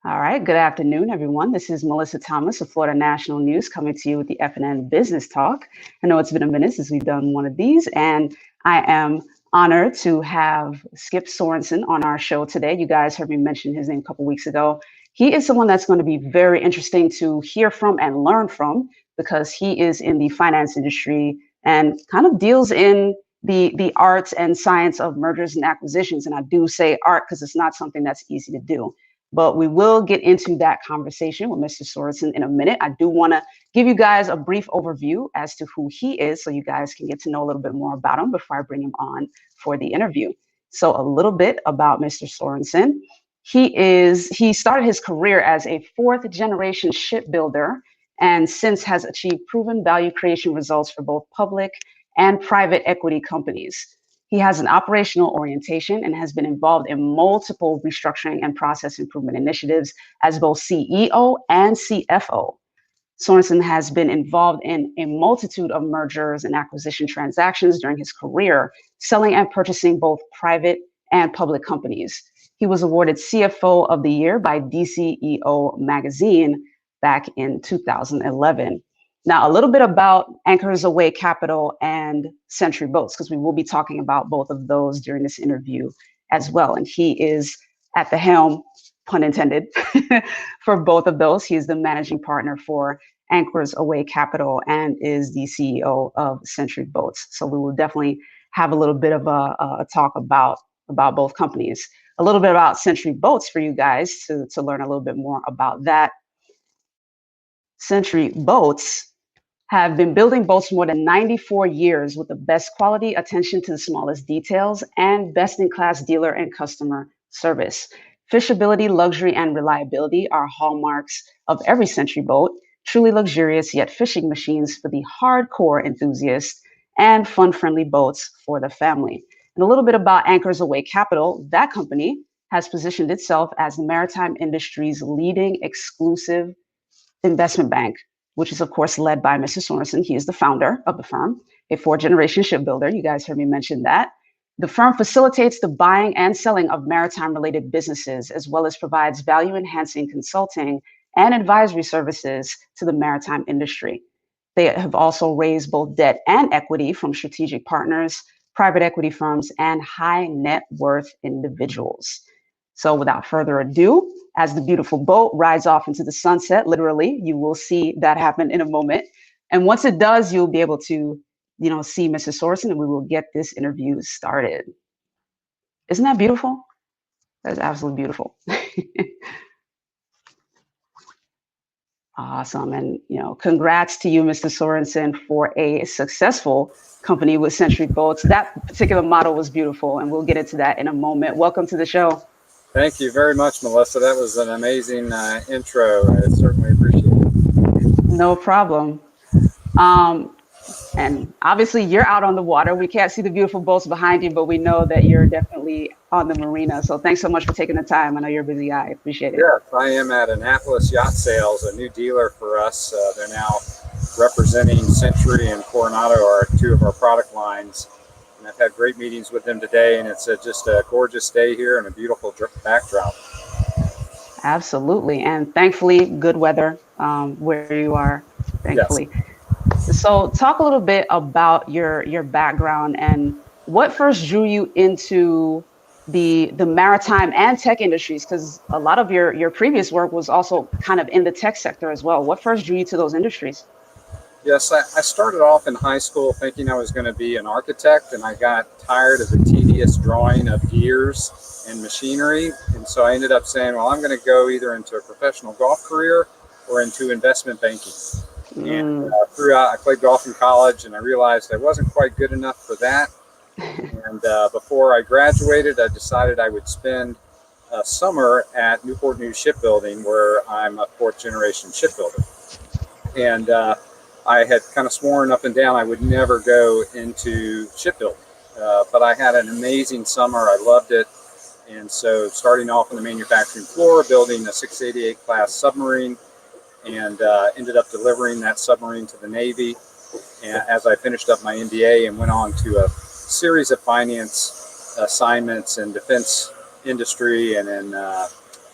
All right, good afternoon, everyone. This is Mellissa Thomas of Florida National News coming to you with the FNN Business Talk. I know it's been a minute since we've done one of these, and I am honored to have Skip Sorenson on our show today. You guys heard me mention his name a couple weeks ago. He is someone that's going to be very interesting to hear from and learn from because he is in the finance industry and kind of deals in the arts and science of mergers and acquisitions. And I do say art because it's not something that's easy to do. But we will get into that conversation with Mr. Sorenson in a minute. I do want to give you guys a brief overview as to who he is so you guys can get to know a little bit more about him before I bring him on for the interview. So a little bit about Mr. Sorenson. He started his career as a fourth generation shipbuilder and since has achieved proven value creation results for both public and private equity companies. He has an operational orientation and has been involved in multiple restructuring and process improvement initiatives as both CEO and CFO. Sorenson has been involved in a multitude of mergers and acquisition transactions during his career, selling and purchasing both private and public companies. He was awarded CFO of the Year by DCEO magazine back in 2011. Now, a little bit about Aweigh Capital and Century Boats, because we will be talking about both of those during this interview as well. And he is at the helm, pun intended, for both of those. He is the managing partner for Aweigh Capital and is the CEO of Century Boats. So we will definitely have a little bit of a talk about both companies. A little bit about Century Boats for you guys to learn a little bit more about that. Century Boats have been building boats for more than 94 years with the best quality, attention to the smallest details, and best-in-class dealer and customer service. Fishability, luxury, and reliability are hallmarks of every Century boat, truly luxurious yet fishing machines for the hardcore enthusiast and fun-friendly boats for the family. And a little bit about Aweigh Capital. That company has positioned itself as the maritime industry's leading exclusive investment bank, which is, of course, led by Mr. Sorenson. He is the founder of the firm, a fourth-generation shipbuilder. You guys heard me mention that. The firm facilitates the buying and selling of maritime-related businesses, as well as provides value-enhancing consulting and advisory services to the maritime industry. They have also raised both debt and equity from strategic partners, private equity firms, and high-net-worth individuals. So without further ado, as the beautiful boat rides off into the sunset, literally, you will see that happen in a moment. And once it does, you'll be able to, see Mr. Sorenson, and we will get this interview started. Isn't that beautiful? That's absolutely beautiful. Awesome. And, congrats to you, Mr. Sorenson, for a successful company with Century Boats. That particular model was beautiful, and we'll get into that in a moment. Welcome to the show. Thank you very much, Mellissa. That was an amazing intro. I certainly appreciate it. No problem. And obviously you're out on the water. We can't see the beautiful boats behind you, but we know that you're definitely on the marina. So thanks so much for taking the time. I know you're a busy guy. I appreciate it. Yes, I am at Annapolis Yacht Sales, a new dealer for us. They're now representing Century and Coronado, are two of our product lines. And I've had great meetings with them today, and it's just a gorgeous day here and a beautiful backdrop. Absolutely. And thankfully, good weather where you are, thankfully. Yes. So talk a little bit about your background and what first drew you into the maritime and tech industries, because a lot of your previous work was also kind of in the tech sector as well. What first drew you to those industries? Yes, I started off in high school thinking I was going to be an architect, and I got tired of the tedious drawing of gears and machinery. And so I ended up saying, well, I'm going to go either into a professional golf career or into investment banking. And throughout, I played golf in college, and I realized I wasn't quite good enough for that. And before I graduated, I decided I would spend a summer at Newport News Shipbuilding, where I'm a fourth-generation shipbuilder. And I had kind of sworn up and down I would never go into shipbuilding. But I had an amazing summer. I loved it. And so starting off on the manufacturing floor, building a 688 class submarine, and ended up delivering that submarine to the Navy as I finished up my MBA and went on to a series of finance assignments in defense industry and in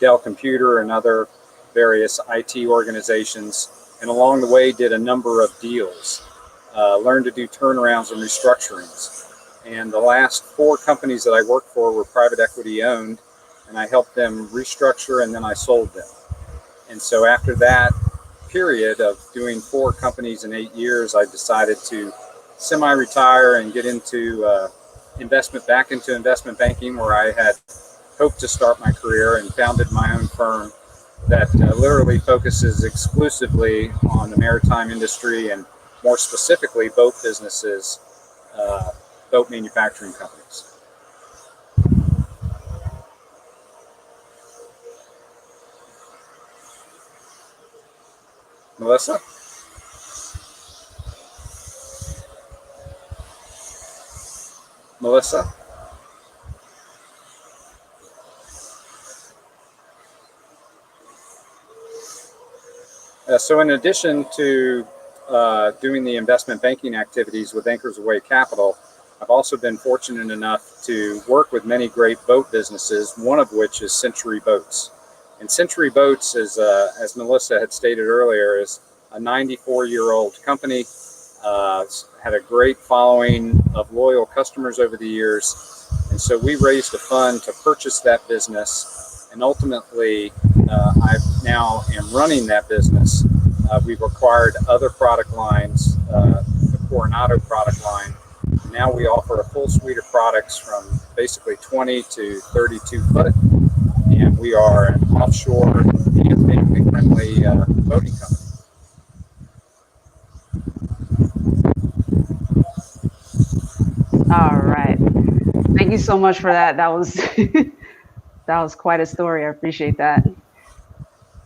Dell Computer and other various IT organizations, and along the way did a number of deals, learned to do turnarounds and restructurings. And the last 4 companies that I worked for were private equity owned, and I helped them restructure and then I sold them. And so after that period of doing 4 companies in 8 years, I decided to semi-retire and get into back into investment banking, where I had hoped to start my career, and founded my own firm that literally focuses exclusively on the maritime industry, and more specifically boat businesses, boat manufacturing companies. Mellissa? Mellissa? So in addition to doing the investment banking activities with Anchors Aweigh Capital, I've also been fortunate enough to work with many great boat businesses, one of which is Century Boats. And Century Boats is, as Mellissa had stated earlier, is a 94-year-old company. Had a great following of loyal customers over the years. And so we raised a fund to purchase that business. And ultimately, I now am running that business. We've acquired other product lines, the Coronado product line. Now we offer a full suite of products from basically 20 to 32 foot. And we are an offshore and family-friendly boating company. All right. Thank you so much for that. That was that was quite a story. I appreciate that.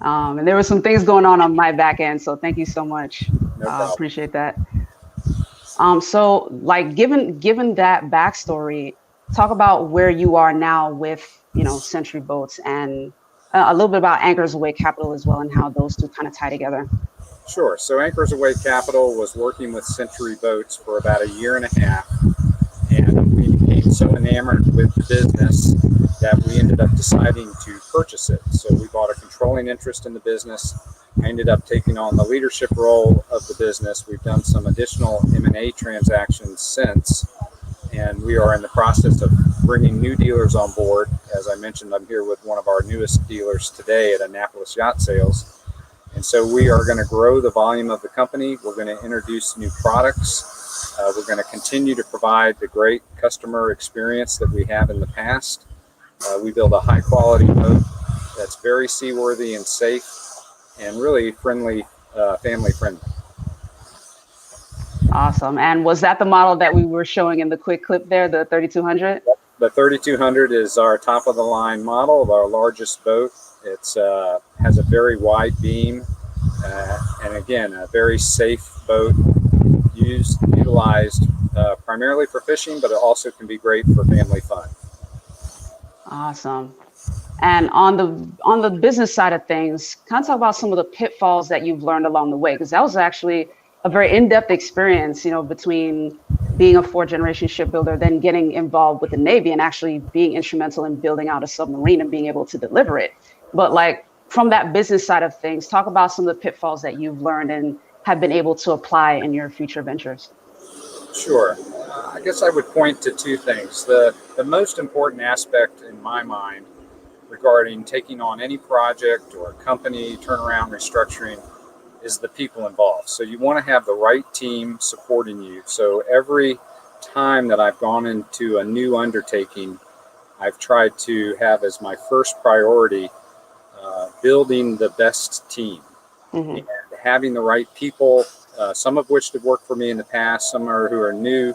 And there were some things going on my back end, so thank you so much. No problem. Appreciate that. So, like, given that backstory, talk about where you are now with, Century Boats, and a little bit about Anchors Aweigh Capital as well, and how those two kind of tie together. Sure. So Anchors Aweigh Capital was working with Century Boats for about a year and a half, and we became so enamored with the business that we ended up deciding to purchase it. So we bought a controlling interest in the business. I ended up taking on the leadership role of the business. We've done some additional M&A transactions since, and we are in the process of bringing new dealers on board. As I mentioned, I'm here with one of our newest dealers today at Annapolis Yacht Sales. And so we are going to grow the volume of the company. We're going to introduce new products. We're going to continue to provide the great customer experience that we have in the past. We build a high quality boat that's very seaworthy and safe and really friendly, family friendly. Awesome. And was that the model that we were showing in the quick clip there, the 3200? The 3200 is our top of the line model of our largest boat. It's has a very wide beam, and again, a very safe boat, utilized primarily for fishing, but it also can be great for family fun. Awesome. And on the business side of things, kind of talk about some of the pitfalls that you've learned along the way, because that was actually a very in-depth experience, between being a 4th-generation shipbuilder, then getting involved with the Navy and actually being instrumental in building out a submarine and being able to deliver it. But like, from that business side of things, talk about some of the pitfalls that you've learned and have been able to apply in your future ventures. Sure. I guess I would point to 2 things. The most important aspect in my mind regarding taking on any project or company turnaround restructuring is the people involved. So you want to have the right team supporting you. So every time that I've gone into a new undertaking, I've tried to have as my first priority building the best team, and having the right people, some of which have worked for me in the past, some who are new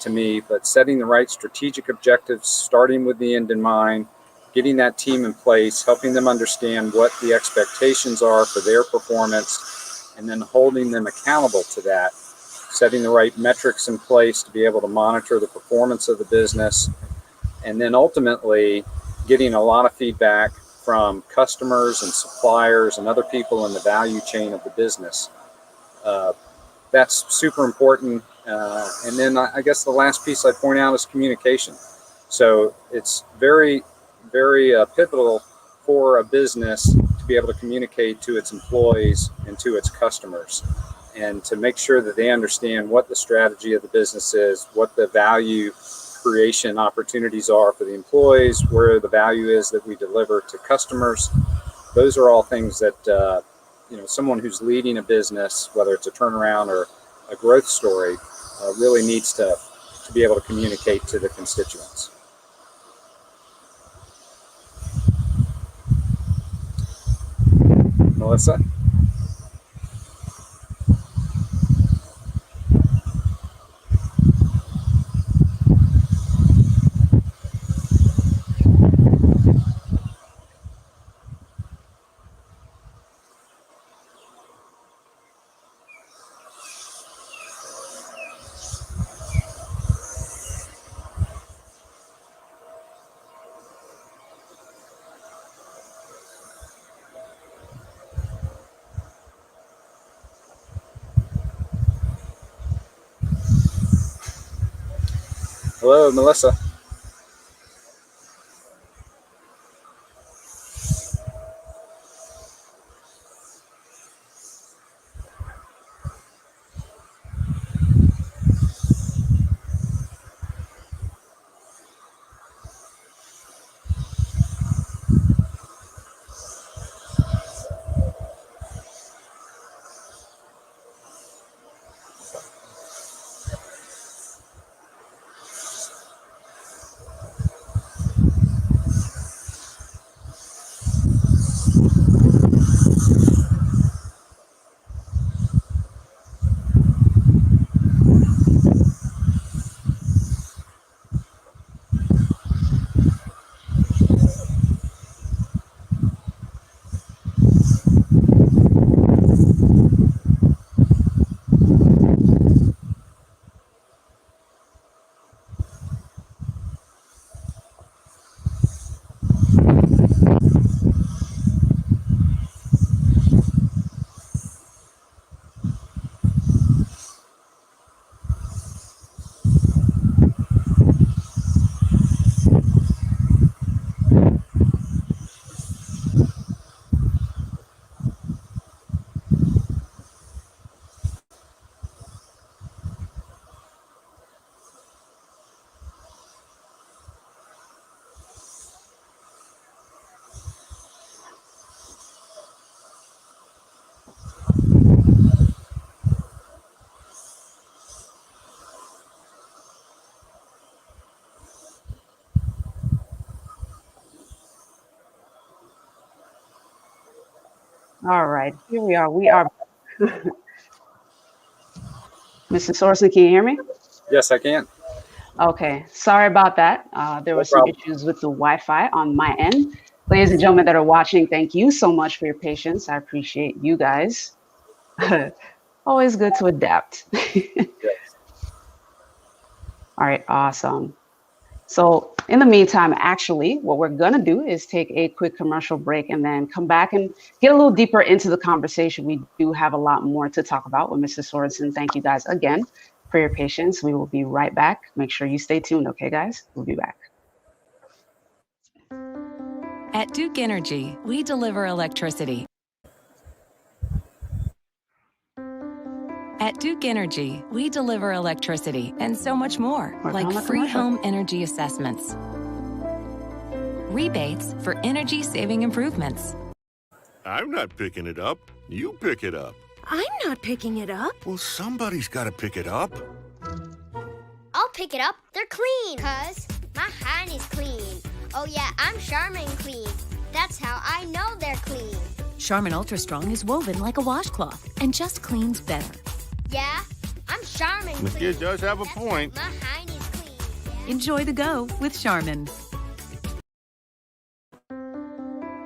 to me, but setting the right strategic objectives, starting with the end in mind, getting that team in place, helping them understand what the expectations are for their performance, and then holding them accountable to that, setting the right metrics in place to be able to monitor the performance of the business, and then ultimately getting a lot of feedback from customers and suppliers and other people in the value chain of the business. That's super important. And then I guess the last piece I'd point out is communication. So it's very, very pivotal for a business to be able to communicate to its employees and to its customers, and to make sure that they understand what the strategy of the business is, what the value creation opportunities are for the employees, where the value is that we deliver to customers. Those are all things that someone who's leading a business, whether it's a turnaround or a growth story, really needs to be able to communicate to the constituents. Mellissa? Hello, Mellissa. All right, here we are. We are. Mr. Sorenson, can you hear me? Yes, I can. Okay, sorry about that. There were some issues with the Wi-Fi on my end. Ladies and gentlemen that are watching, thank you so much for your patience. I appreciate you guys. Always good to adapt. All right, awesome. So in the meantime, actually, what we're going to do is take a quick commercial break and then come back and get a little deeper into the conversation. We do have a lot more to talk about with Mr. Sorenson. Thank you guys again for your patience. We will be right back. Make sure you stay tuned. Okay, guys, we'll be back. At Duke Energy, we deliver electricity. At Duke Energy, we deliver electricity and so much more, like free home energy assessments, rebates for energy-saving improvements. I'm not picking it up. You pick it up. I'm not picking it up. Well, somebody's got to pick it up. I'll pick it up. They're clean. 'Cause my hand is clean. Oh yeah, I'm Charmin clean. That's how I know they're clean. Charmin Ultra Strong is woven like a washcloth and just cleans better. Yeah, I'm Charmin clean. The kid does have a That's point. My hand is clean. Yeah. Enjoy the go with Charmin.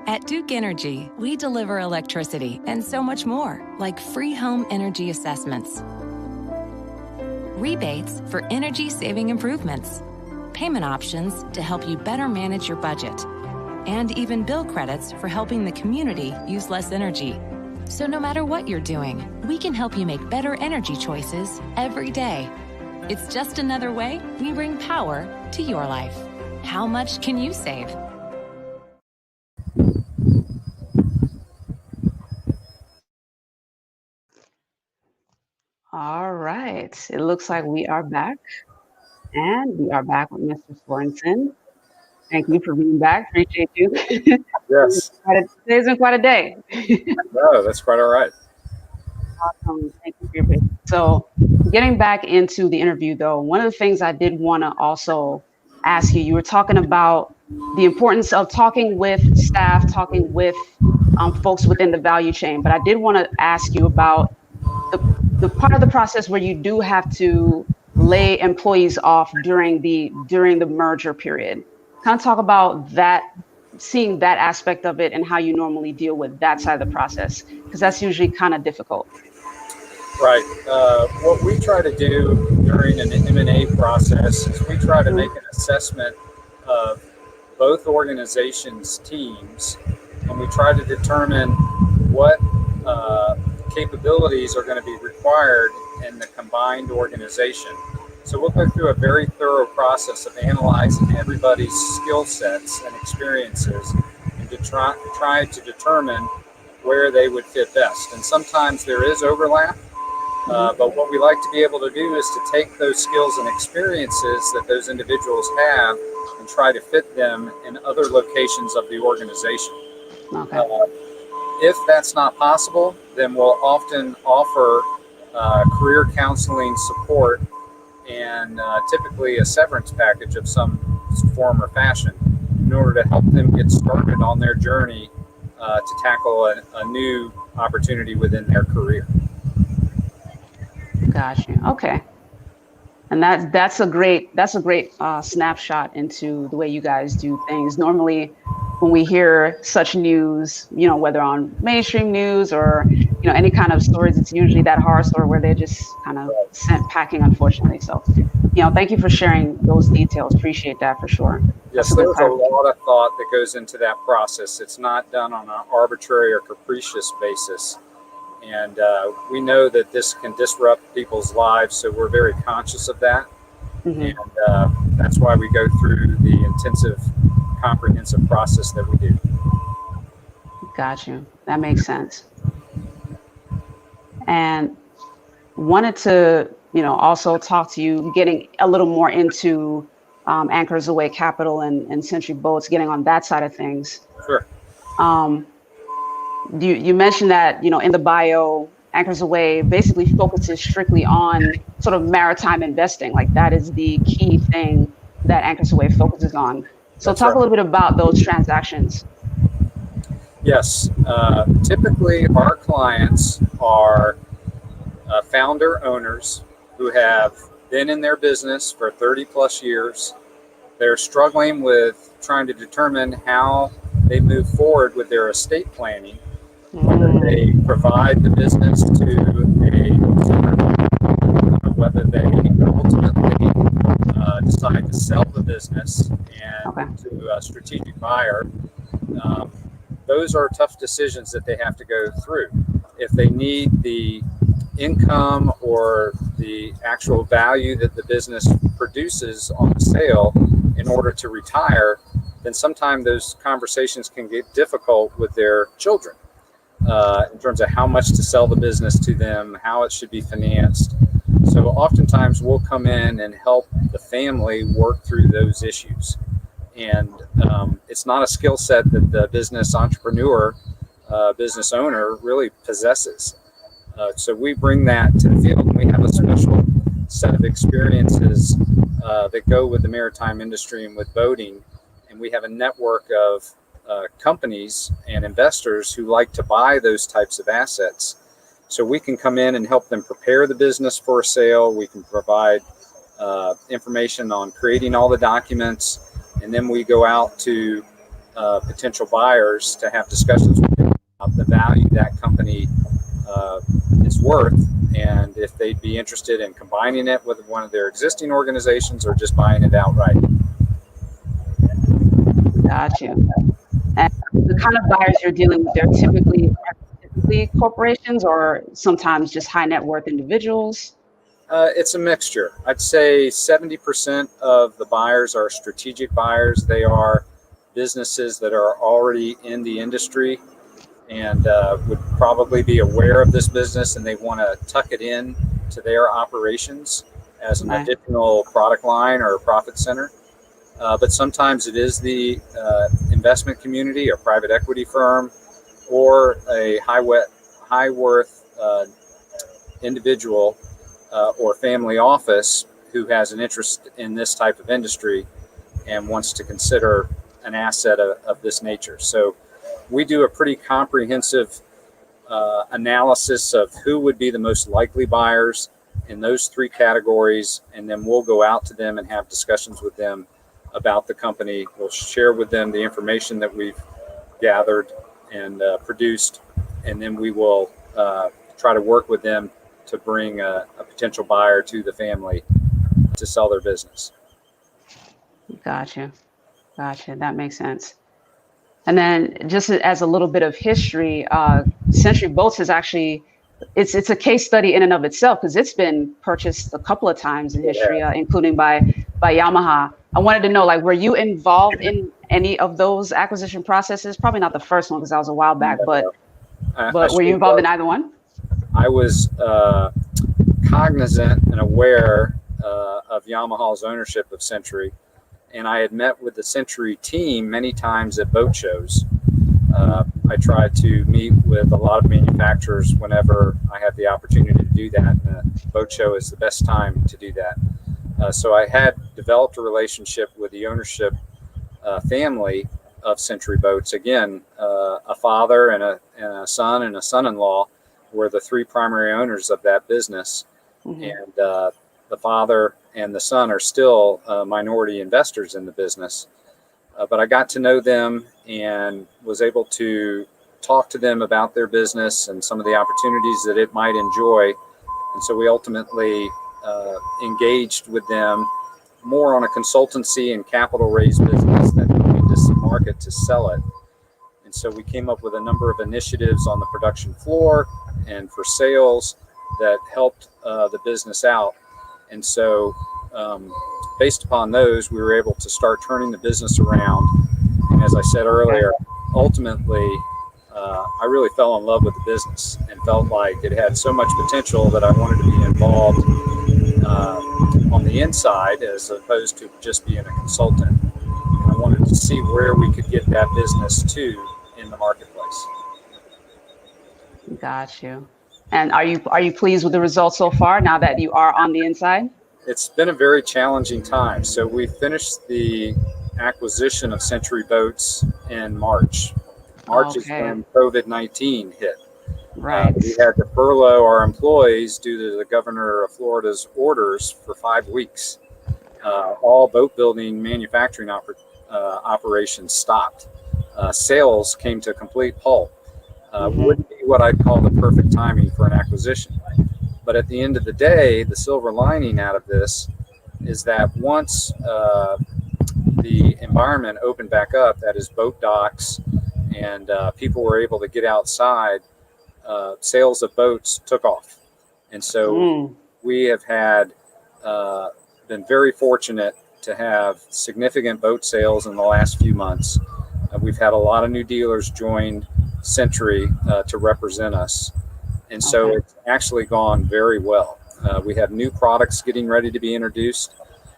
At Duke Energy, we deliver electricity and so much more, like free home energy assessments, rebates for energy-saving improvements, payment options to help you better manage your budget, and even bill credits for helping the community use less energy. So no matter what you're doing, we can help you make better energy choices every day. It's just another way we bring power to your life. How much can you save? right. It looks like we are back, and we are back with Mr. Sorenson. Thank you for being back. Appreciate you. Yes. Today's been quite a day. No, that's quite all right. Awesome. Thank you for your patience. So, getting back into the interview, though, one of the things I did want to also ask you, you were talking about the importance of talking with staff, talking with folks within the value chain. But I did want to ask you about the part of the process where you do have to lay employees off during the merger period. Kind of talk about that, seeing that aspect of it and how you normally deal with that side of the process, because that's usually kind of difficult. Right. What we try to do during an M&A process is we try to make an assessment of both organizations' teams, and we try to determine what capabilities are going to be required in the combined organization. So we'll go through a very thorough process of analyzing everybody's skill sets and experiences and to try to determine where they would fit best. And sometimes there is overlap, but what we like to be able to do is to take those skills and experiences that those individuals have and try to fit them in other locations of the organization. Okay. If that's not possible, then we'll often offer career counseling support and typically a severance package of some form or fashion in order to help them get started on their journey to tackle a new opportunity within their career. Gotcha. Okay. And that's a great snapshot into the way you guys do things. Normally, when we hear such news, whether on mainstream news or any kind of stories, it's usually that horror story where they're just kind of sent packing, unfortunately. So, thank you for sharing those details. Appreciate that for sure. Yes, there's a lot of thought that goes into that process. It's not done on an arbitrary or capricious basis. And we know that this can disrupt people's lives, so we're very conscious of that. And that's why we go through the intensive, comprehensive process that we do. Got you. That makes sense. And wanted to, also talk to you, getting a little more into Anchors Aweigh Capital and Century Boats, getting on that side of things. Sure. You mentioned that, in the bio, Anchors Aweigh basically focuses strictly on sort of maritime investing. Like that is the key thing that Anchors Aweigh focuses on. So That's talk right. a little bit about those transactions. Yes. Typically, our clients are founder owners who have been in their business for 30 plus years. They're struggling with trying to determine how they move forward with their estate planning, whether they provide the business to whether they ultimately decide to sell the business and to a strategic buyer. Those are tough decisions that they have to go through. If they need the income or the actual value that the business produces on the sale in order to retire, then sometimes those conversations can get difficult with their children in terms of how much to sell the business to them, how it should be financed. So oftentimes we'll come in and help the family work through those issues. And it's not a skill set that the business entrepreneur, business owner really possesses. So we bring that to the field, and we have a special set of experiences that go with the maritime industry and with boating. And we have a network of companies and investors who like to buy those types of assets. So we can come in and help them prepare the business for a sale. We can provide information on creating all the documents. And then we go out to potential buyers to have discussions with them about the value that company is worth, and if they'd be interested in combining it with one of their existing organizations or just buying it outright. Gotcha. And the kind of buyers you're dealing with, they're typically corporations or sometimes just high net worth individuals? It's a mixture. I'd say 70% of the buyers are strategic buyers. They are businesses that are already in the industry and would probably be aware of this business, and they want to tuck it in to their operations as an Right. additional product line or profit center. But sometimes it is the investment community, a private equity firm, or a high worth individual or family office who has an interest in this type of industry and wants to consider an asset of this nature. So we do a pretty comprehensive analysis of who would be the most likely buyers in those three categories, and then we'll go out to them and have discussions with them about the company. We'll share with them the information that we've gathered and produced, and then we will try to work with them to bring a potential buyer to the family to sell their business. Gotcha. That makes sense. And then just as a little bit of history, Century Boats is actually, it's a case study in and of itself because it's been purchased a couple of times in history, including by Yamaha. I wanted to know, like, were you involved in any of those acquisition processes? Probably not the first one because that was a while back, but were you involved in either one? I was cognizant and aware of Yamaha's ownership of Century, and I had met with the Century team many times at boat shows. I try to meet with a lot of manufacturers whenever I have the opportunity to do that, and a boat show is the best time to do that. So I had developed a relationship with the ownership family of Century Boats. Again, a father and a son and a son-in-law were the three primary owners of that business. And the father and the son are still minority investors in the business. But I got to know them and was able to talk to them about their business and some of the opportunities that it might enjoy. And so we ultimately engaged with them more on a consultancy and capital raise business than looking to market to sell it. And so we came up with a number of initiatives on the production floor and for sales that helped the business out. And so based upon those, we were able to start turning the business around. And as I said earlier, ultimately, I really fell in love with the business and felt like it had so much potential that I wanted to be involved on the inside as opposed to just being a consultant. And I wanted to see where we could get that business to in the marketplace. Got you. And are you pleased with the results so far now that you are on the inside? It's been a very challenging time. So we finished the acquisition of Century Boats in March. March is when COVID-19 hit. Right. We had to furlough our employees due to the governor of Florida's orders for 5 weeks. All boat building manufacturing operations stopped. Sales came to a complete halt. Wouldn't be what I'd call the perfect timing for an acquisition. But at the end of the day, the silver lining out of this is that once the environment opened back up, that is boat docks, and people were able to get outside, sales of boats took off. And so we have been very fortunate to have significant boat sales in the last few months. We've had a lot of new dealers join Century to represent us. And so it's actually gone very well. We have new products getting ready to be introduced.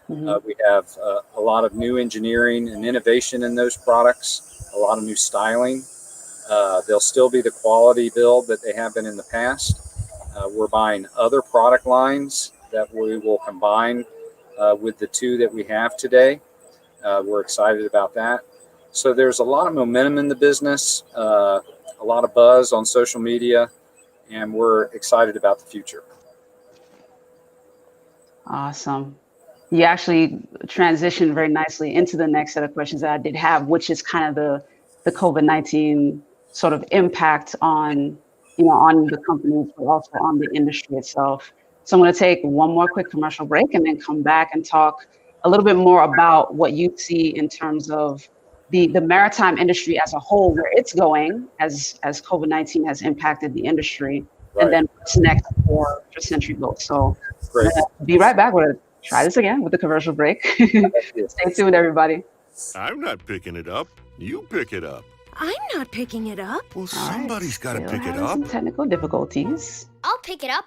We have a lot of new engineering and innovation in those products, a lot of new styling. They'll still be the quality build that they have been in the past. We're buying other product lines that we will combine with the two that we have today. We're excited about that. So there's a lot of momentum in the business, a lot of buzz on social media, and we're excited about the future. Awesome. You actually transitioned very nicely into the next set of questions that I did have, which is kind of the COVID-19 sort of impact on, on the companies, but also on the industry itself. So I'm going to take one more quick commercial break and then come back and talk a little bit more about what you see in terms of the maritime industry as a whole, where it's going as COVID-19 has impacted the industry, and then what's next for Century Boats. So be right back. We're going to try this again with the commercial break. Stay tuned, everybody. I'm not picking it up. You pick it up. I'm not picking it up. Well, somebody's got to pick it up. Some technical difficulties. I'll pick it up.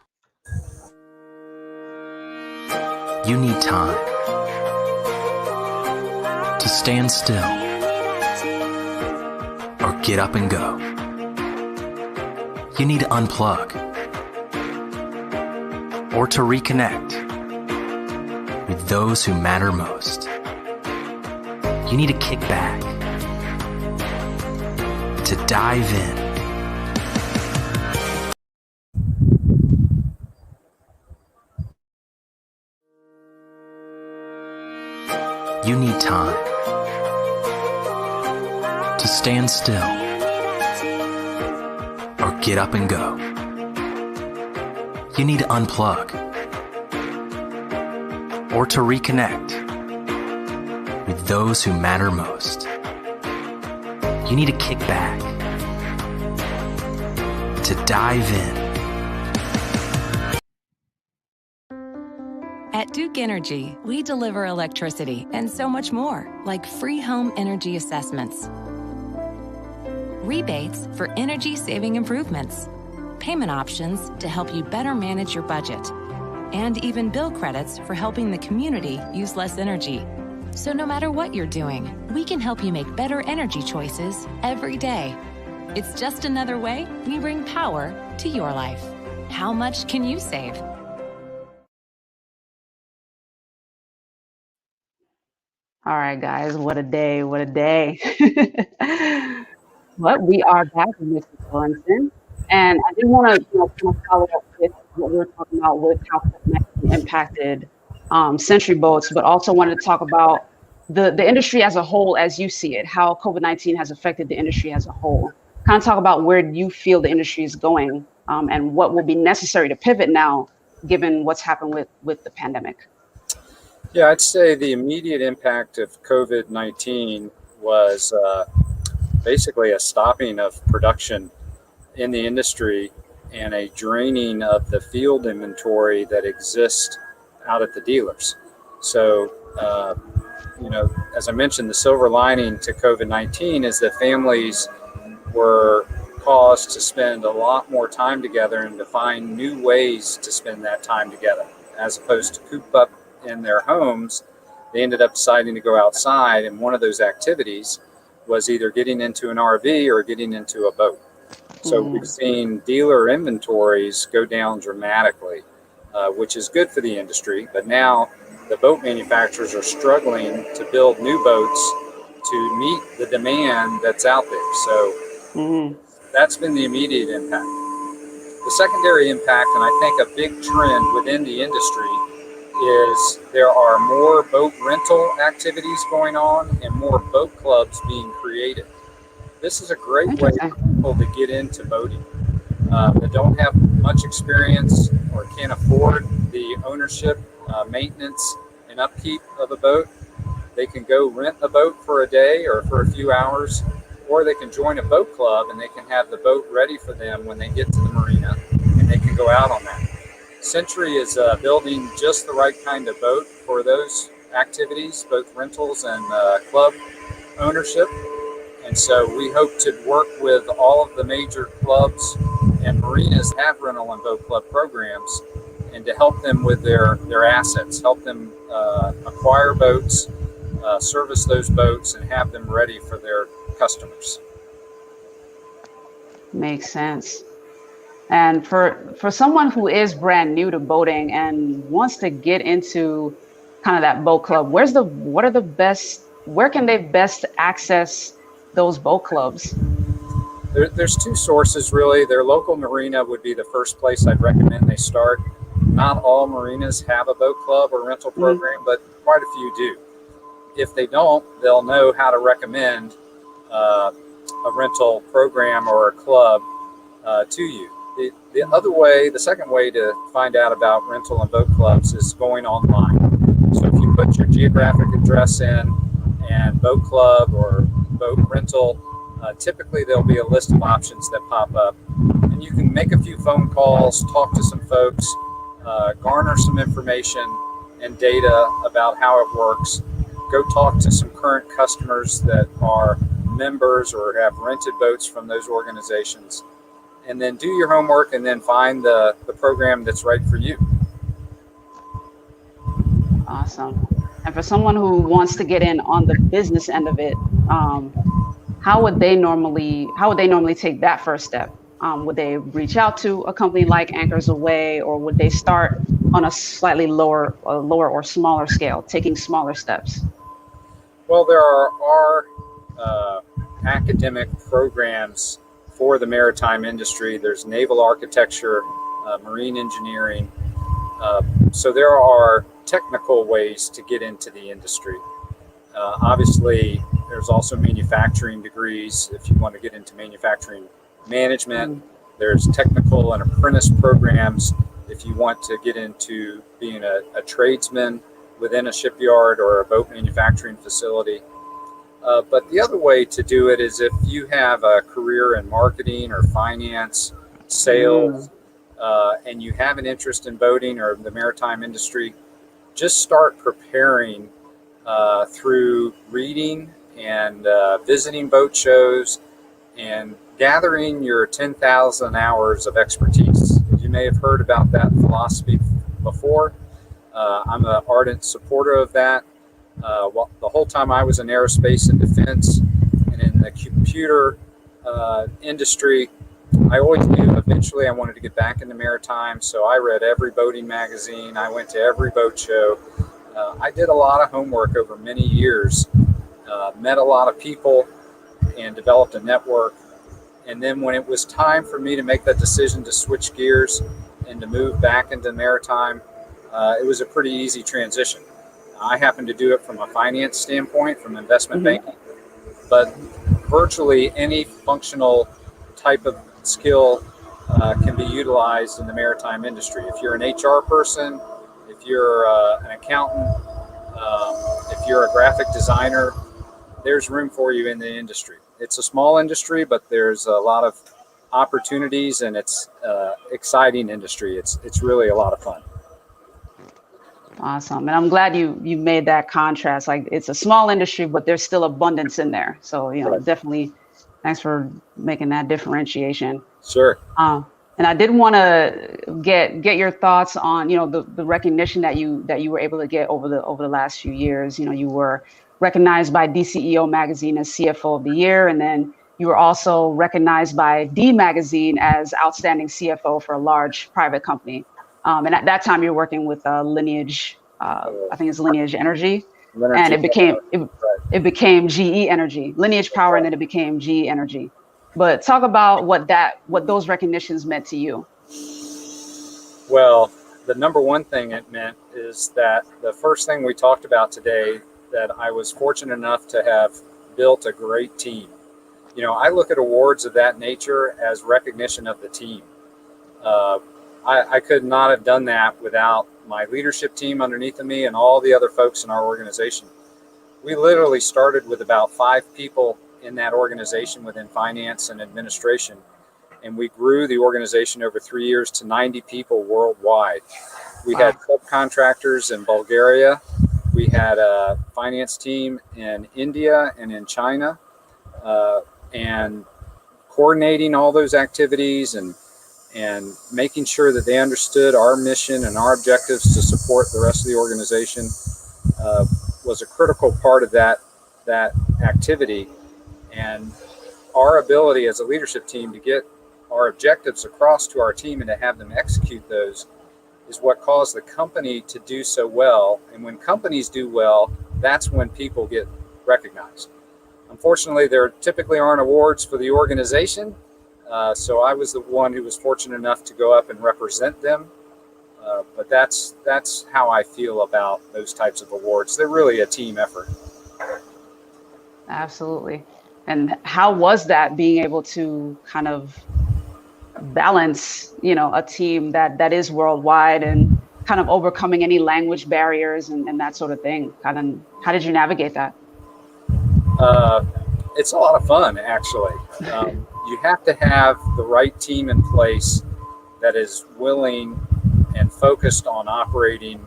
You need time to stand still or get up and go. You need to unplug or to reconnect with those who matter most. You need to kick back, to dive in. You need time to stand still or get up and go. You need to unplug or to reconnect with those who matter most. You need to kick back, to dive in. At Duke Energy, we deliver electricity and so much more, like free home energy assessments, rebates for energy-saving improvements, payment options to help you better manage your budget, and even bill credits for helping the community use less energy. So no matter what you're doing, we can help you make better energy choices every day. It's just another way we bring power to your life. How much can you save? All right, guys, what a day, what a day. But we are back with Mr. Sorenson. And I did want to kind of follow up with what we were talking about with how COVID-19 impacted Century Boats, but also wanted to talk about the industry as a whole as you see it, how COVID-19 has affected the industry as a whole. Kind of talk about where you feel the industry is going and what will be necessary to pivot now, given what's happened with the pandemic. Yeah, I'd say the immediate impact of COVID-19 was basically a stopping of production in the industry and a draining of the field inventory that exists out at the dealers. So, as I mentioned, the silver lining to COVID-19 is that families were caused to spend a lot more time together and to find new ways to spend that time together, as opposed to coop up in their homes. They ended up deciding to go outside, and one of those activities was either getting into an RV or getting into a boat. So we've seen dealer inventories go down dramatically, which is good for the industry. But now the boat manufacturers are struggling to build new boats to meet the demand that's out there. So that's been the immediate impact. The secondary impact, and I think a big trend within the industry, is there are more boat rental activities going on and more boat clubs being created. This is a great way for people to get into boating that don't have much experience or can't afford the ownership, maintenance, and upkeep of a boat. They can go rent a boat for a day or for a few hours, or they can join a boat club and they can have the boat ready for them when they get to the marina, and they can go out on that. Century is building just the right kind of boat for those activities, both rentals and club ownership. And so we hope to work with all of the major clubs and marinas that have rental and boat club programs, and to help them with their assets, help them acquire boats, service those boats, and have them ready for their customers. Makes sense. And for someone who is brand new to boating and wants to get into kind of that boat club, where can they best access those boat clubs? There's two sources really. Their local marina would be the first place I'd recommend they start. Not all marinas have a boat club or rental program, but quite a few do. If they don't, they'll know how to recommend a rental program or a club to you. The second way to find out about rental and boat clubs is going online. So if you put your geographic address in and boat club or boat rental, typically there'll be a list of options that pop up, and you can make a few phone calls, talk to some folks, garner some information and data about how it works. Go talk to some current customers that are members or have rented boats from those organizations, and then do your homework and then find the program that's right for you. Awesome. And for someone who wants to get in on the business end of it, how would they normally take that first step? Would they reach out to a company like Anchors Aweigh, or would they start on a slightly lower or smaller scale, taking smaller steps? Well, there are academic programs for the maritime industry. There's naval architecture, marine engineering. So there are technical ways to get into the industry. Obviously, there's also manufacturing degrees if you want to get into manufacturing management. There's technical and apprentice programs if you want to get into being a tradesman within a shipyard or a boat manufacturing facility. But the other way to do it is if you have a career in marketing or finance, sales, and you have an interest in boating or the maritime industry, just start preparing through reading and visiting boat shows and gathering your 10,000 hours of expertise. You may have heard about that philosophy before. I'm an ardent supporter of that. Well, the whole time I was in aerospace and defense and in the computer industry, I always knew eventually I wanted to get back into maritime. So I read every boating magazine. I went to every boat show. I did a lot of homework over many years, met a lot of people, and developed a network. And then when it was time for me to make that decision to switch gears and to move back into maritime, it was a pretty easy transition. I happened to do it from a finance standpoint, from investment banking, but virtually any functional type of skill can be utilized in the maritime industry. If you're an HR person, if you're an accountant, if you're a graphic designer, there's room for you in the industry. It's a small industry, but there's a lot of opportunities, and it's exciting industry. It's really a lot of fun. Awesome. And I'm glad you made that contrast. Like, it's a small industry, but there's still abundance in there. So, Right. Definitely thanks for making that differentiation. Sure. And I did want to get your thoughts on, the recognition that you were able to get over the last few years. You were recognized by DCEO magazine as CFO of the year, and then you were also recognized by D magazine as outstanding CFO for a large private company. And at that time, you're working with Lineage, I think it's Lineage Energy, and it became GE Energy, Lineage Power, and then it became GE Energy. But talk about what those recognitions meant to you. Well, the number one thing it meant is that the first thing we talked about today, that I was fortunate enough to have built a great team. I look at awards of that nature as recognition of the team. I could not have done that without my leadership team underneath of me and all the other folks in our organization. We literally started with about 5 people in that organization within finance and administration, and we grew the organization over 3 years to 90 people worldwide. We had subcontractors in Bulgaria. We had a finance team in India and in China, and coordinating all those activities and making sure that they understood our mission and our objectives to support the rest of the organization was a critical part of that activity. And our ability as a leadership team to get our objectives across to our team and to have them execute those is what caused the company to do so well. And when companies do well, that's when people get recognized. Unfortunately, there typically aren't awards for the organization. So I was the one who was fortunate enough to go up and represent them. But that's how I feel about those types of awards. They're really a team effort. Absolutely. And how was that, being able to kind of balance, a team that is worldwide and kind of overcoming any language barriers and that sort of thing? How did you navigate that? It's a lot of fun, actually. You have to have the right team in place that is willing and focused on operating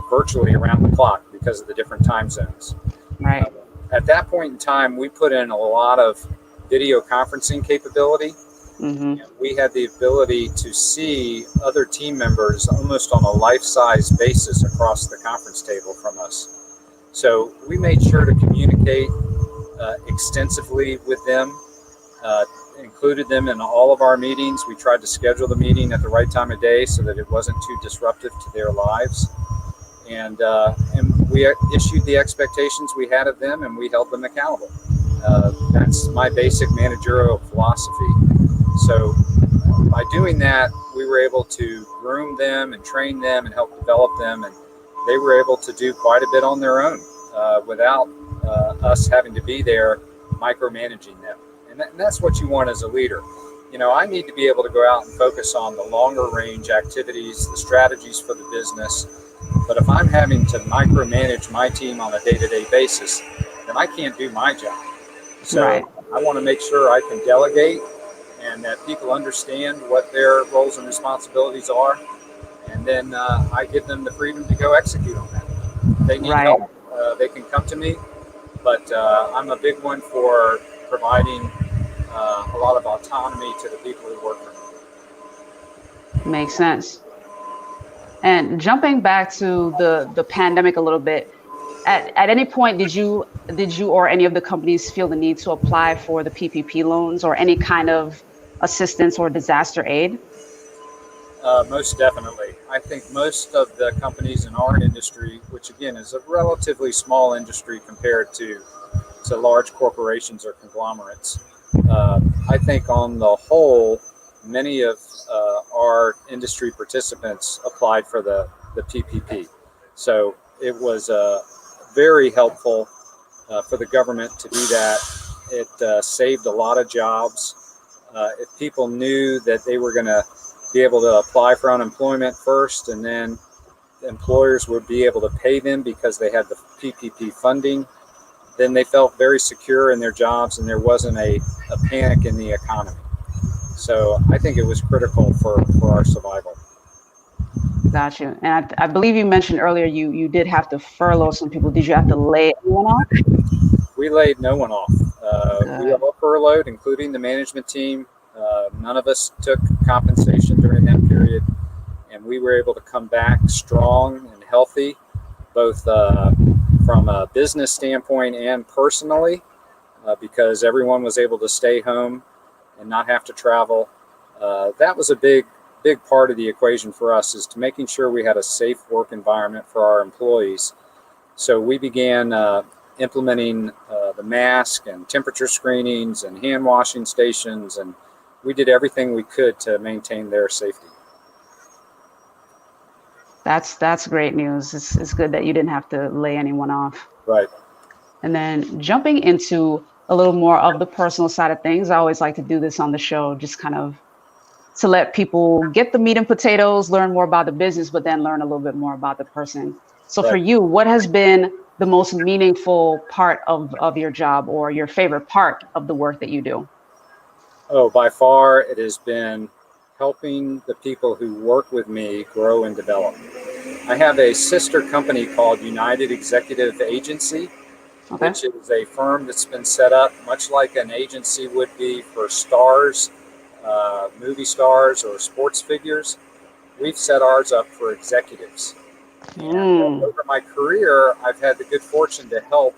virtually around the clock because of the different time zones. Right. At that point in time, we put in a lot of video conferencing capability. Mm-hmm. And we had the ability to see other team members almost on a life-size basis across the conference table from us. So we made sure to communicate extensively with them, included them in all of our meetings. We tried to schedule the meeting at the right time of day so that it wasn't too disruptive to their lives. And we issued the expectations we had of them, and we held them accountable. That's my basic managerial philosophy. So by doing that, we were able to groom them and train them and help develop them, and they were able to do quite a bit on their own without us having to be there micromanaging them. And that's what you want as a leader. You know, I need to be able to go out and focus on the longer range activities, the strategies for the business. But if I'm having to micromanage my team on a day-to-day basis, then I can't do my job. So Right. I want to make sure I can delegate and that people understand what their roles and responsibilities are. And then I give them the freedom to go execute on that. If they need Right. help, they can come to me. But I'm a big one for providing a lot of autonomy to the people who work for me. Makes sense. And jumping back to the pandemic a little bit, at any point did you or any of the companies feel the need to apply for the PPP loans or any kind of assistance or disaster aid? Most definitely. I think most of the companies in our industry, which again is a relatively small industry compared to large corporations or conglomerates, I think on the whole, many of our industry participants applied for the PPP. So it was very helpful for the government to do that. It saved a lot of jobs. If people knew that they were going to be able to apply for unemployment first, and then employers would be able to pay them because they had the PPP funding, then they felt very secure in their jobs and there wasn't a panic in the economy. So I think it was critical for our survival. Got you. And I believe you mentioned earlier you did have to furlough some people. Did you have to lay anyone off? We laid no one off. We were all furloughed, including the management team. None of us took compensation during that period, and we were able to come back strong and healthy, both from a business standpoint and personally, because everyone was able to stay home and not have to travel. That was a big part of the equation for us, is to making sure we had a safe work environment for our employees. So we began implementing the mask and temperature screenings and hand washing stations, and we did everything we could to maintain their safety. That's great news. It's good that you didn't have to lay anyone off. Right. And then jumping into a little more of the personal side of things, I always like to do this on the show, just kind of to let people get the meat and potatoes, learn more about the business, but then learn a little bit more about the person. So Right. for you, what has been the most meaningful part of your job, or your favorite part of the work that you do? Oh, by far, it has been helping the people who work with me grow and develop. I have a sister company called United Executive Agency, Okay. which is a firm that's been set up much like an agency would be for stars, movie stars, or sports figures. We've set ours up for executives. And over my career, I've had the good fortune to help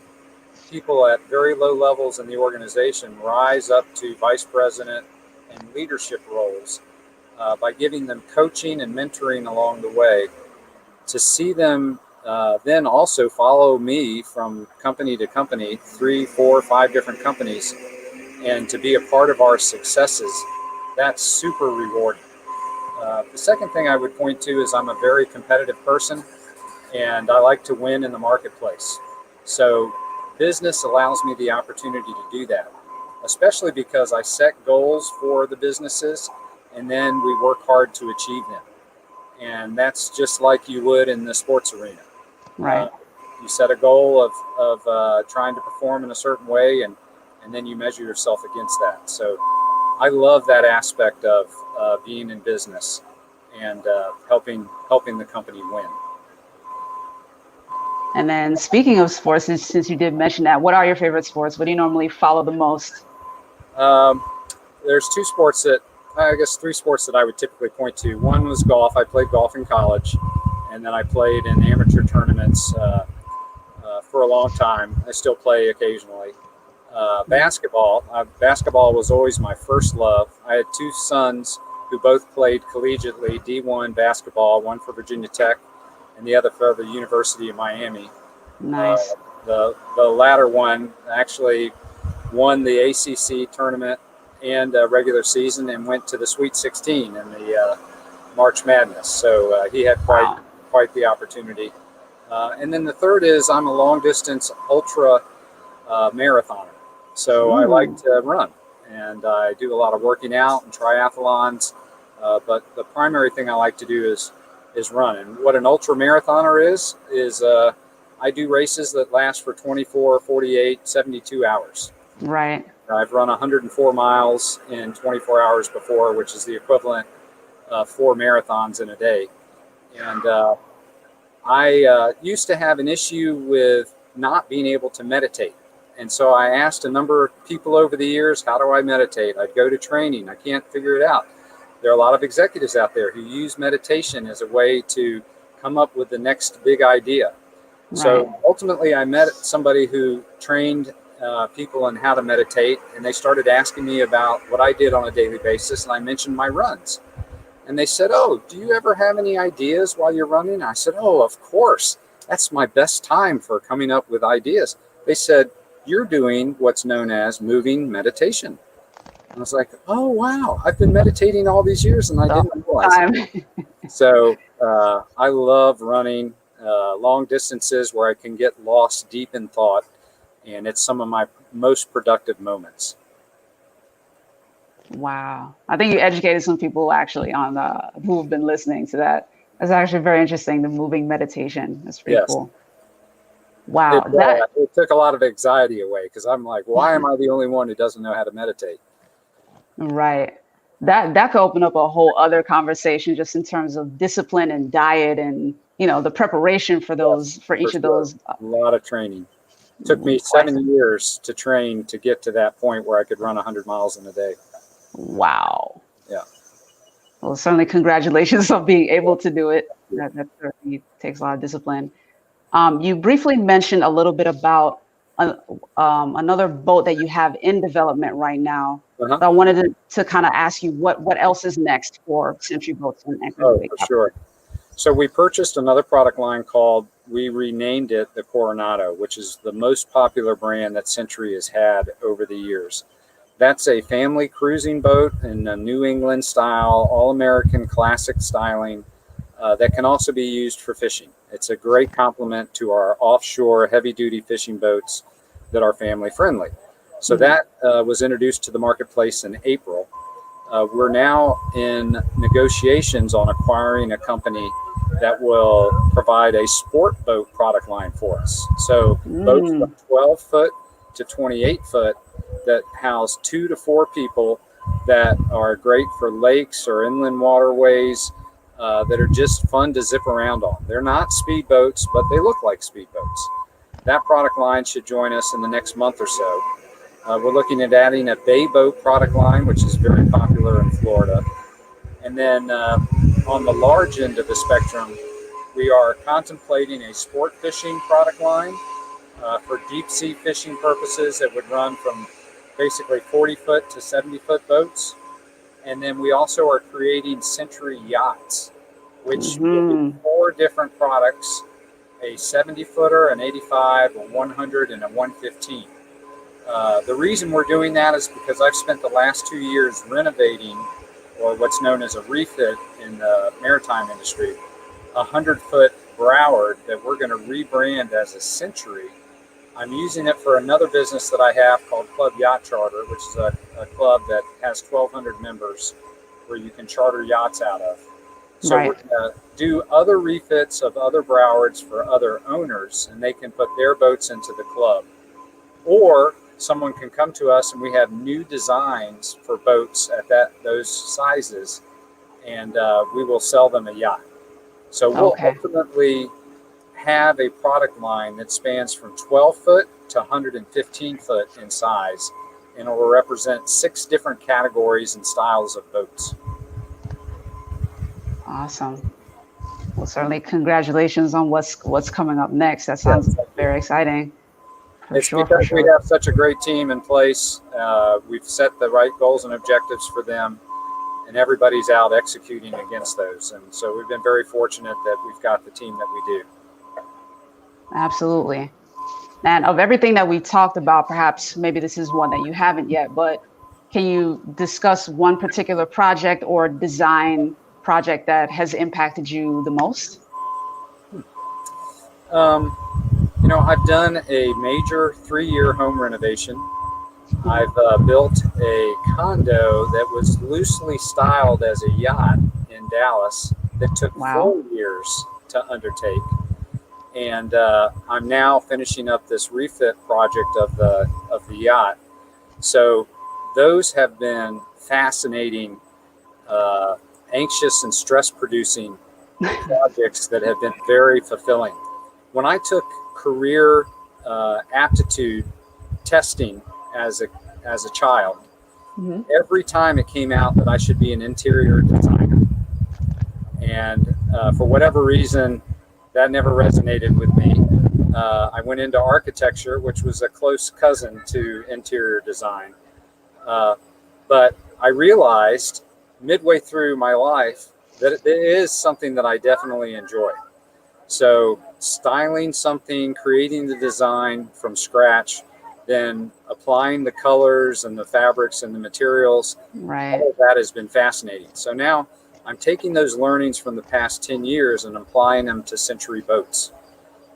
people at very low levels in the organization rise up to vice president and leadership roles by giving them coaching and mentoring along the way. To see them then also follow me from company to company, 3, 4, 5 different companies, and to be a part of our successes, that's super rewarding. The second thing I would point to is I'm a very competitive person, and I like to win in the marketplace. So business allows me the opportunity to do that, especially because I set goals for the businesses and then we work hard to achieve them. And that's just like you would in the sports arena. Right. You set a goal of trying to perform in a certain way, and then you measure yourself against that. So I love that aspect of being in business and helping the company win. And then speaking of sports, since you did mention that, what are your favorite sports? What do you normally follow the most? there's two sports that, I guess three sports that I would typically point to. One was golf. I played golf in college, and then I played in amateur tournaments for a long time. I still play occasionally. Basketball. Basketball was always my first love. I had two sons who both played collegiately D1 basketball, one for Virginia Tech and the other for the University of Miami. Nice. The latter one actually won the ACC tournament and regular season and went to the Sweet 16 in the March Madness. So he had quite the opportunity. And then the third is I'm a long distance ultra marathoner. So I like to run, and I do a lot of working out and triathlons. But the primary thing I like to do is run. And what an ultra marathoner is I do races that last for 24, 48, 72 hours. Right. I've run 104 miles in 24 hours before, which is the equivalent of 4 marathons in a day. And I used to have an issue with not being able to meditate. And so I asked a number of people over the years, how do I meditate? I'd go to training. I can't figure it out. There are a lot of executives out there who use meditation as a way to come up with the next big idea. Right. So ultimately, I met somebody who trained people on how to meditate, and they started asking me about what I did on a daily basis, and I mentioned my runs. And they said, oh, do you ever have any ideas while you're running? I said, oh, of course. That's my best time for coming up with ideas. They said, you're doing what's known as moving meditation. I was like, oh, wow, I've been meditating all these years and I didn't realize it. So I love running long distances where I can get lost deep in thought. And it's some of my most productive moments. Wow. I think you educated some people actually on who have been listening to that. That's actually very interesting, the moving meditation. That's pretty cool. Wow. It took a lot of anxiety away because I'm like, why am I the only one who doesn't know how to meditate? Right. That could open up a whole other conversation just in terms of discipline and diet and, the preparation for those, for each of those. A lot of training. It took me 7 years to train to get to that point where I could run 100 miles in a day. Wow. Yeah. Well, certainly congratulations on being able to do it. That certainly takes a lot of discipline. You briefly mentioned a little bit about another boat that you have in development right now. So I wanted to kind of ask you what else is next for Century Boats and Anchor. Oh, for sure. So we purchased another product line we renamed it the Coronado, which is the most popular brand that Century has had over the years. That's a family cruising boat in a New England style, all-American classic styling that can also be used for fishing. It's a great complement to our offshore heavy-duty fishing boats that are family-friendly. So that was introduced to the marketplace in April. We're now in negotiations on acquiring a company that will provide a sport boat product line for us. So boats from 12 foot to 28 foot that house 2 to 4 people that are great for lakes or inland waterways that are just fun to zip around on. They're not speed boats, but they look like speed boats. That product line should join us in the next month or so. We're looking at adding a bay boat product line, which is very popular in Florida. And then on the large end of the spectrum, we are contemplating a sport fishing product line for deep sea fishing purposes that would run from basically 40 foot to 70 foot boats. And then we also are creating Century yachts, which will be 4 different products, a 70 footer, an 85, a 100, and a 115. The reason we're doing that is because I've spent the last 2 years renovating, or what's known as a refit in the maritime industry, a 100-foot Broward that we're going to rebrand as a Century. I'm using it for another business that I have called Club Yacht Charter, which is a club that has 1,200 members where you can charter yachts out of. So we're going to do other refits of other Browards for other owners, and they can put their boats into the club. Or someone can come to us and we have new designs for boats at those sizes, and we will sell them a yacht. So we'll ultimately have a product line that spans from 12 foot to 115 foot in size. and it will represent 6 different categories and styles of boats. Awesome. Well, certainly congratulations on what's coming up next. That sounds very exciting. It's because we have such a great team in place. We've set the right goals and objectives for them, and everybody's out executing against those. And so we've been very fortunate that we've got the team that we do. Absolutely. And of everything that we talked about, perhaps maybe this is one that you haven't yet, but can you discuss one particular project or design project that has impacted you the most? I've done a major 3-year home renovation. I've built a condo that was loosely styled as a yacht in Dallas that took 4 years to undertake. And I'm now finishing up this refit project of the yacht. So those have been fascinating, anxious and stress-producing projects that have been very fulfilling. When I took career aptitude testing as a child, every time it came out that I should be an interior designer, and for whatever reason, that never resonated with me. I went into architecture, which was a close cousin to interior design, but I realized midway through my life that it is something that I definitely enjoy. So styling something, creating the design from scratch, then applying the colors and the fabrics and the materials, all of that has been fascinating. So now I'm taking those learnings from the past 10 years and applying them to Century Boats.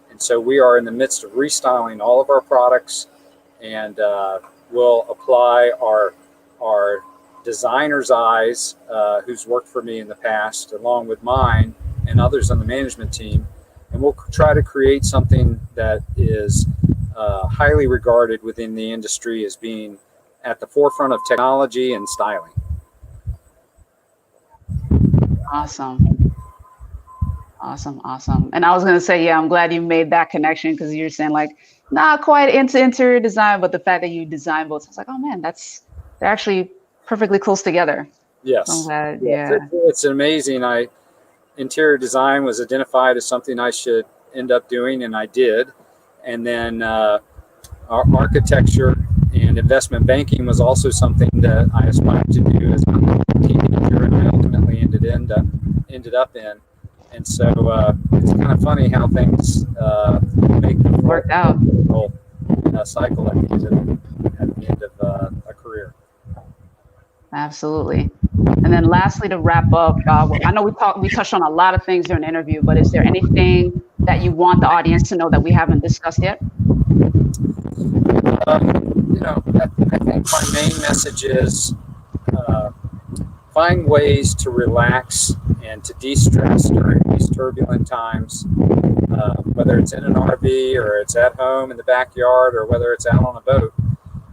And so we are in the midst of restyling all of our products, and we'll apply our designer's eyes, who's worked for me in the past, along with mine and others on the management team. And we'll try to create something that is highly regarded within the industry as being at the forefront of technology and styling. Awesome. And I was going to say, yeah, I'm glad you made that connection, because you're saying like, not quite into interior design, but the fact that you design boats, I was like, oh man, they're actually perfectly close together. Yes. So I'm glad, It's amazing. Interior design was identified as something I should end up doing, and I did. And then our architecture and investment banking was also something that I aspired to do as a teenager, and I ultimately ended up in. And so it's kind of funny how things make the worked out cycle at the end of a career. Absolutely. And then lastly, to wrap up, I know we touched on a lot of things during the interview, but is there anything that you want the audience to know that we haven't discussed yet? I think my main message is find ways to relax and to de-stress during these turbulent times, whether it's in an RV or it's at home in the backyard or whether it's out on a boat.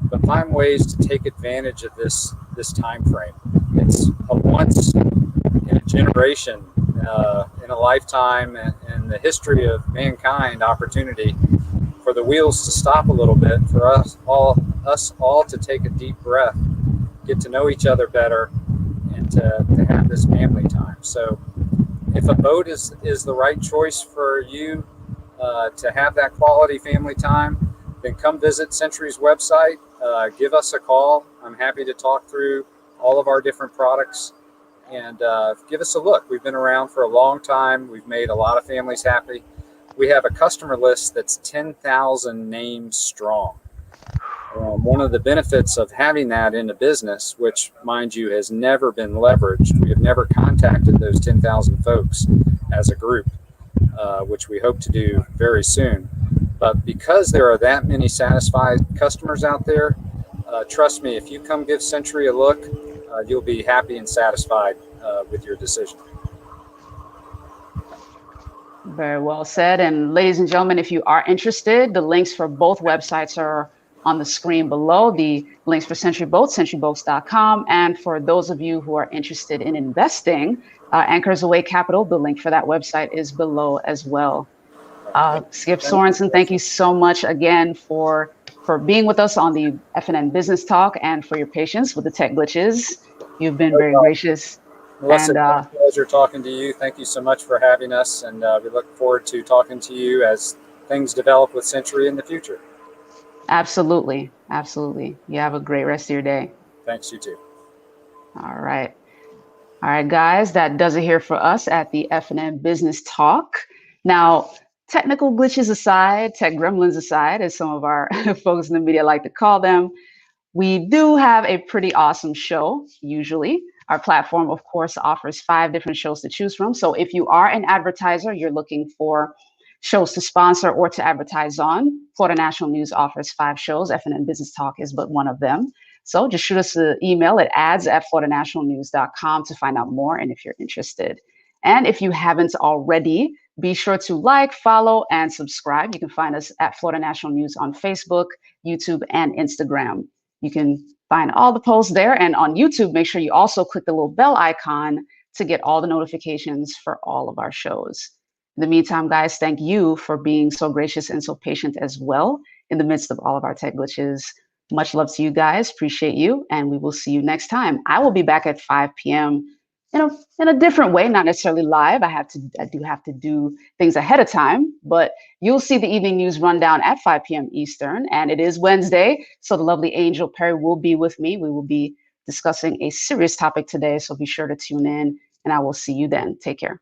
But find ways to take advantage of this time frame. It's a once in a generation, in a lifetime, in the history of mankind opportunity for the wheels to stop a little bit, for us all to take a deep breath, get to know each other better, and to have this family time. So if a boat is the right choice for you to have that quality family time, then come visit Century's website, give us a call. I'm happy to talk through all of our different products, and give us a look. We've been around for a long time. We've made a lot of families happy. We have a customer list that's 10,000 names strong. One of the benefits of having that in a business, which, mind you, has never been leveraged, we have never contacted those 10,000 folks as a group, which we hope to do very soon. But because there are that many satisfied customers out there, trust me, if you come give Century a look, you'll be happy and satisfied with your decision. Very well said. And ladies and gentlemen, if you are interested, the links for both websites are on the screen below. The links for Century Boats, centuryboats.com. And for those of you who are interested in investing, Anchors Aweigh Capital, the link for that website is below as well. Skip Sorenson, thank you so much again for for being with us on the FNN Business Talk and for your patience with the tech glitches. You've been very gracious. Mellissa, And it's a pleasure talking to you. Thank you so much for having us, and we look forward to talking to you as things develop with Century in the future. absolutely, absolutely. You have a great rest of your day. Thanks, you too. All right. All right, guys, that does it here for us at the FNN Business Talk. Now, technical glitches aside, tech gremlins aside, as some of our folks in the media like to call them, we do have a pretty awesome show, usually. Our platform, of course, offers 5 different shows to choose from. So if you are an advertiser, you're looking for shows to sponsor or to advertise on, Florida National News offers 5 shows. FNN Business Talk is but one of them. So just shoot us an email at ads@floridanationalnews.com to find out more and if you're interested. And if you haven't already, be sure to like, follow, and subscribe. You can find us at Florida National News on Facebook, YouTube, and Instagram. You can find all the posts there. And on YouTube, make sure you also click the little bell icon to get all the notifications for all of our shows. In the meantime, guys, thank you for being so gracious and so patient as well in the midst of all of our tech glitches. Much love to you guys. Appreciate you. And we will see you next time. I will be back at 5 p.m. in a different way, not necessarily live. I do have to do things ahead of time, but you'll see the evening news rundown at 5 p.m. Eastern. And it is Wednesday, so the lovely Angel Perry will be with me. We will be discussing a serious topic today, so be sure to tune in, and I will see you then. Take care.